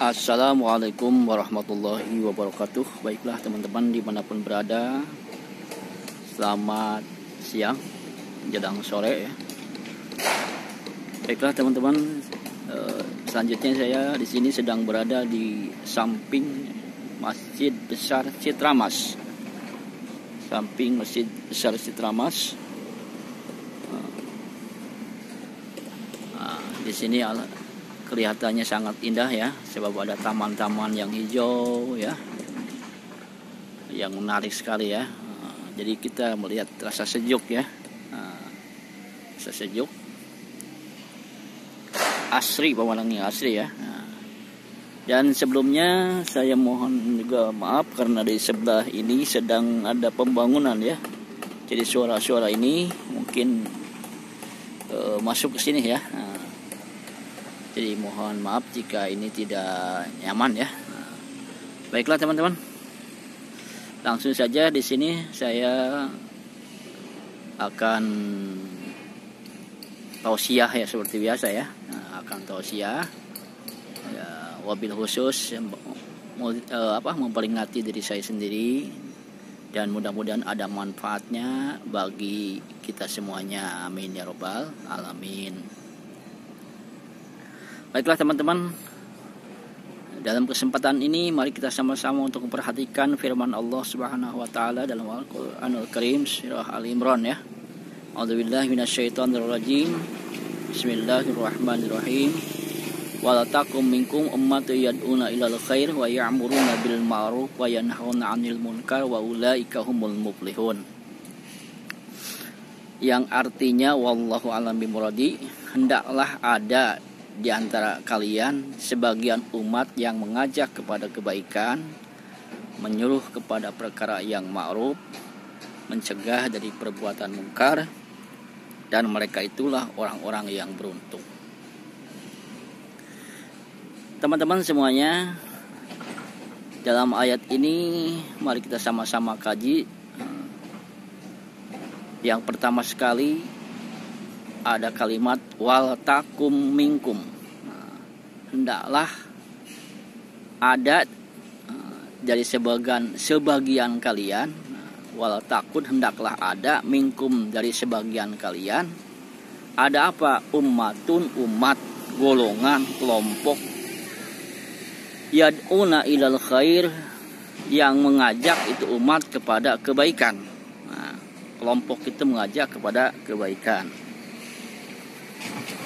Assalamualaikum warahmatullahi wabarakatuh. Baiklah teman-teman dimanapun berada, selamat siang menjelang sore ya. Baiklah teman-teman, selanjutnya saya di sini sedang berada di samping Masjid Besar Citramas. Samping Masjid Besar Citramas. Di sini kelihatannya sangat indah ya, sebab ada taman-taman yang hijau ya, yang menarik sekali ya. Jadi kita melihat rasa sejuk ya, rasa sejuk, asri, pemandangannya asri ya. Dan sebelumnya saya mohon juga maaf karena di sebelah ini sedang ada pembangunan ya. Jadi suara-suara ini mungkin masuk ke sini ya. Jadi mohon maaf jika ini tidak nyaman ya. Baiklah teman-teman, langsung saja di sini saya akan tausiah ya seperti biasa ya. Akan tausiah ya, wabil khusus memperingati diri saya sendiri, dan mudah-mudahan ada manfaatnya bagi kita semuanya. Amin ya robbal alamin. Baiklah teman-teman, dalam kesempatan ini mari kita sama-sama untuk memperhatikan firman Allah Subhanahu wa taala dalam Al-Qur'anul Karim surah Al-Imran ya. A'udzubillahi minasyaitonirrajim. Bismillahirrahmanirrahim. Wala takum minkum ummatun yad'una ilal khair wa ya'muruna bil ma'ruf wa yanhauna 'anil munkar wa ulaika humul muflihun. Yang artinya wallahu a'lam bimuradi, hendaklah ada di antara kalian sebagian umat yang mengajak kepada kebaikan, menyuruh kepada perkara yang ma'ruf, mencegah dari perbuatan mungkar, dan mereka itulah orang-orang yang beruntung. Teman-teman semuanya, dalam ayat ini mari kita sama-sama kaji. Yang pertama sekali ada kalimat wal takum minkum. Hendaklah ada dari sebagian kalian. Wal takun, hendaklah ada, minkum, dari sebagian kalian. Ada apa? Ummatun, umat, golongan, kelompok, yad'una ilal khair, yang mengajak itu umat kepada kebaikan. Kelompok itu mengajak kepada kebaikan.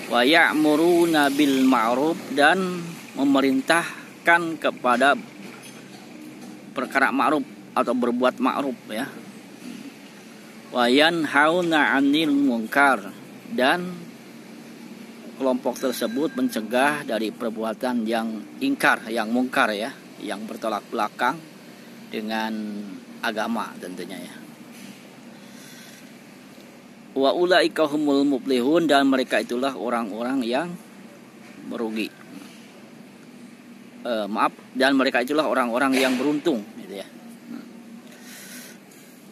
Wa ya'muruna bil ma'ruf, dan memerintahkan kepada perkara ma'ruf atau berbuat ma'ruf ya. Wa yanhauna 'anil munkar, dan kelompok tersebut mencegah dari perbuatan yang ingkar, yang mungkar ya, yang bertolak belakang dengan agama tentunya ya. Wa ulaika humul muflihun, dan mereka itulah orang-orang yang merugi. Dan mereka itulah orang-orang yang beruntung gitu ya.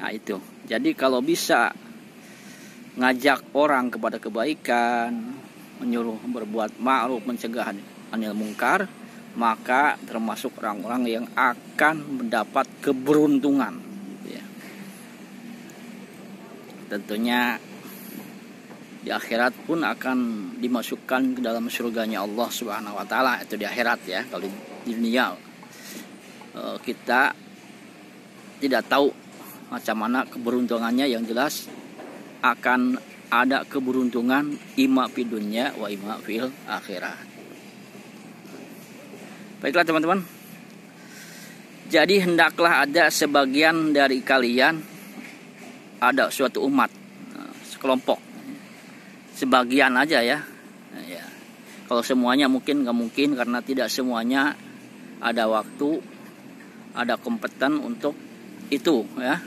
Nah itu. Jadi kalau bisa ngajak orang kepada kebaikan, menyuruh berbuat ma'ruf, mencegah anil mungkar, maka termasuk orang-orang yang akan mendapat keberuntungan gitu ya. Tentunya di akhirat pun akan dimasukkan ke dalam surganya Allah Subhanahu wa taala, itu di akhirat ya. Kalau di dunia kita tidak tahu macam mana keberuntungannya, yang jelas akan ada keberuntungan ima fid dunya wa ima fil akhirat. Baiklah teman-teman, jadi hendaklah ada sebagian dari kalian, ada suatu umat, sekelompok, sebagian aja ya. Kalau semuanya mungkin nggak mungkin, karena tidak semuanya ada waktu, ada kompeten untuk itu ya.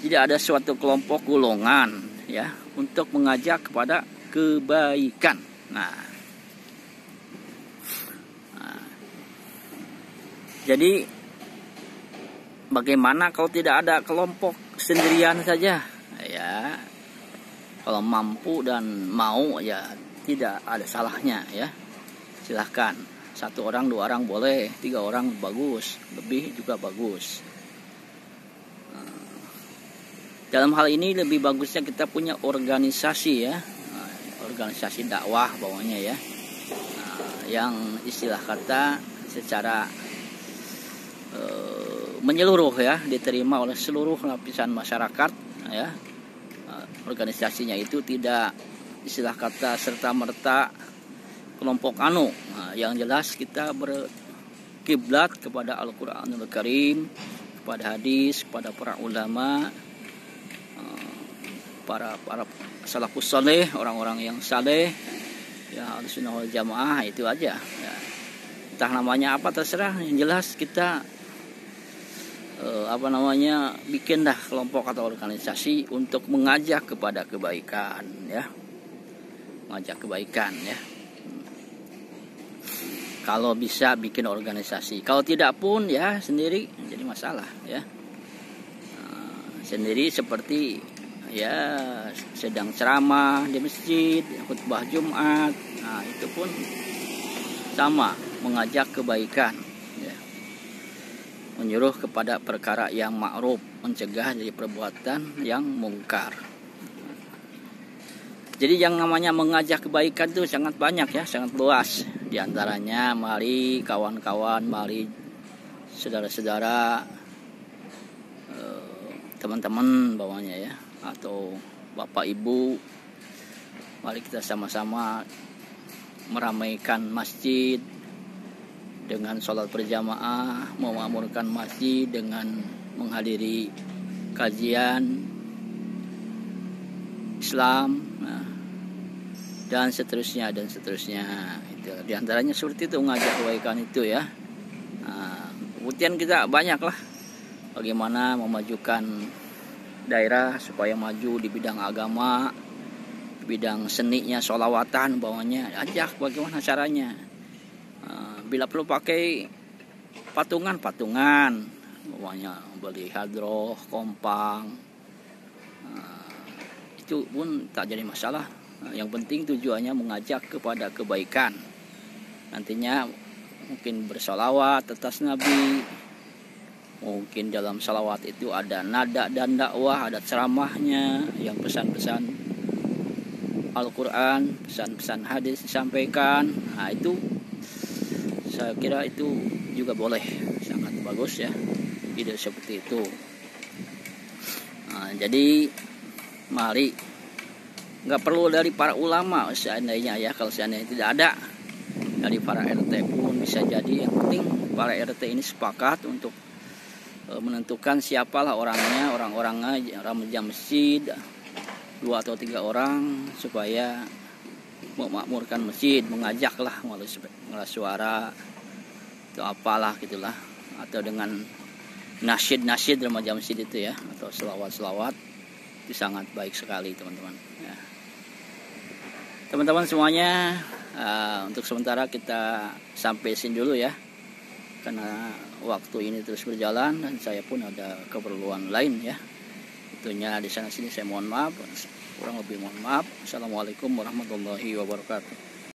Tidak ada suatu kelompok golongan ya untuk mengajak kepada kebaikan. Jadi bagaimana kalau tidak ada kelompok, sendirian saja ya? Kalau mampu dan mau ya tidak ada salahnya ya, silahkan. 1 orang 2 orang boleh, 3 orang bagus, lebih juga bagus. Dalam hal ini lebih bagusnya kita punya organisasi ya, organisasi dakwah bawahnya ya, yang istilah kata secara menyeluruh ya, diterima oleh seluruh lapisan masyarakat ya. Organisasinya itu tidak istilah kata serta merta kelompok anu. Yang jelas kita berkiblat kepada Al-Qur'anul Karim, kepada hadis, kepada para ulama, para salafus saleh, orang-orang yang saleh ya, Ahlussunnah wal Jamaah, itu aja ya. Entah namanya apa terserah, yang jelas kita bikin dah kelompok atau organisasi untuk mengajak kepada kebaikan ya, mengajak kebaikan ya. Kalau bisa bikin organisasi, kalau tidak pun ya sendiri jadi masalah ya. Sendiri seperti ya sedang ceramah di masjid, khutbah Jumat, itu pun sama, mengajak kebaikan ya. Menyuruh kepada perkara yang ma'ruf, mencegah dari perbuatan yang mungkar. Jadi yang namanya mengajak kebaikan itu sangat banyak ya, sangat luas. Di antaranya mari kawan-kawan, mari saudara-saudara, teman-teman bawahnya ya, atau bapak ibu, mari kita sama-sama meramaikan masjid dengan sholat berjamaah, memakmurkan masjid dengan menghadiri kajian Islam, dan seterusnya dan seterusnya. Itu di antaranya seperti itu, mengajak kebaikan itu ya. Kemudian kita banyak lah bagaimana memajukan daerah supaya maju di bidang agama, di bidang seninya, sholawatan bawahnya, ajak bagaimana caranya. Bila perlu pakai patungan bawahnya, beli hadroh, kompang, itu pun tak jadi masalah. Yang penting tujuannya mengajak kepada kebaikan. Nantinya mungkin bersolawat atas Nabi, mungkin dalam salawat itu ada nada dan dakwah, ada ceramahnya yang pesan-pesan Al-Quran, pesan-pesan hadis disampaikan. Itu saya kira itu juga boleh, sangat bagus ya, ide seperti itu. Jadi mari, nggak perlu dari para ulama seandainya ya, kalau seandainya tidak ada dari para RT pun bisa jadi. Yang penting para RT ini sepakat untuk menentukan siapalah orangnya, orang-orangnya, remaja masjid 2 atau 3 orang, supaya memakmurkan masjid, mengajaklah melalui suara atau apalah gitulah, atau dengan nasyid remaja masjid itu ya, atau selawat itu sangat baik sekali teman-teman ya. Teman-teman semuanya, untuk sementara kita sampai sini dulu ya, karena waktu ini terus berjalan dan saya pun ada keperluan lain ya. Tentunya di sana sini saya mohon maaf, kurang lebih mohon maaf. Assalamualaikum warahmatullahi wabarakatuh.